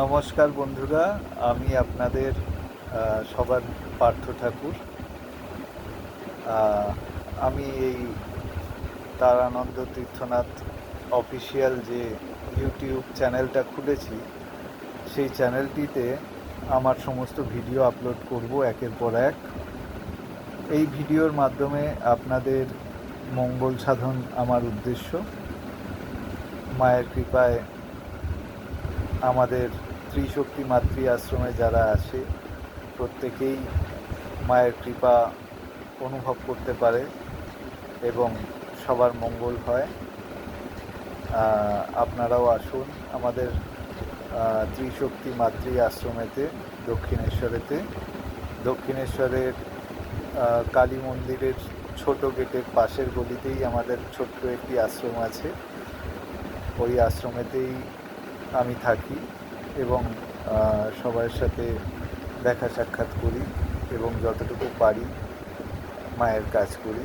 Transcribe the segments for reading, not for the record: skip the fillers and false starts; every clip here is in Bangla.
নমস্কার বন্ধুরা, আমি আপনাদের সবার পার্থ ঠাকুর। আমি এই তারানন্দ তীর্থনাথ অফিসিয়াল যে ইউটিউব চ্যানেলটা খুলেছি, সেই চ্যানেলটিতে আমার সমস্ত ভিডিও আপলোড করব একের পর এক। এই ভিডিওর মাধ্যমে আপনাদের মঙ্গল সাধন আমার উদ্দেশ্য। মায়ের কৃপায় আমাদের ত্রিশক্তি মাতৃ আশ্রমে যারা আসে প্রত্যেকেই মায়ের কৃপা অনুভব করতে পারে এবং সবার মঙ্গল হয়। আপনারাও আসুন আমাদের ত্রিশক্তি মাতৃ আশ্রমেতে, দক্ষিণেশ্বরের কালী মন্দিরের ছোট গেটের পাশের গলিতেই আমাদের ছোট্ট একটি আশ্রম আছে। ওই আশ্রমেতেই আমি থাকি এবং সবার সাথে দেখা সাক্ষাৎ করি এবং যতটুকু পারি মায়ের কাজ করি।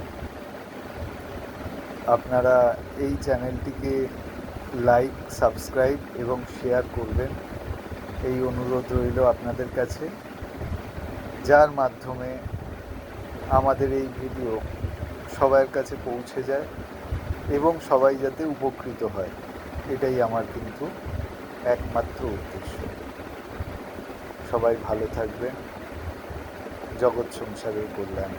আপনারা এই চ্যানেলটিকে লাইক, সাবস্ক্রাইব এবং শেয়ার করবেন, এই অনুরোধ রইল আপনাদের কাছে, যার মাধ্যমে আমাদের এই ভিডিও সবার কাছে পৌঁছে যায় এবং সবাই যাতে উপকৃত হয়, এটাই আমার কিন্তু একমাত্র উদ্দেশ্য। সবাই ভালো থাকবেন। জগৎ সংসারের কল্যাণ।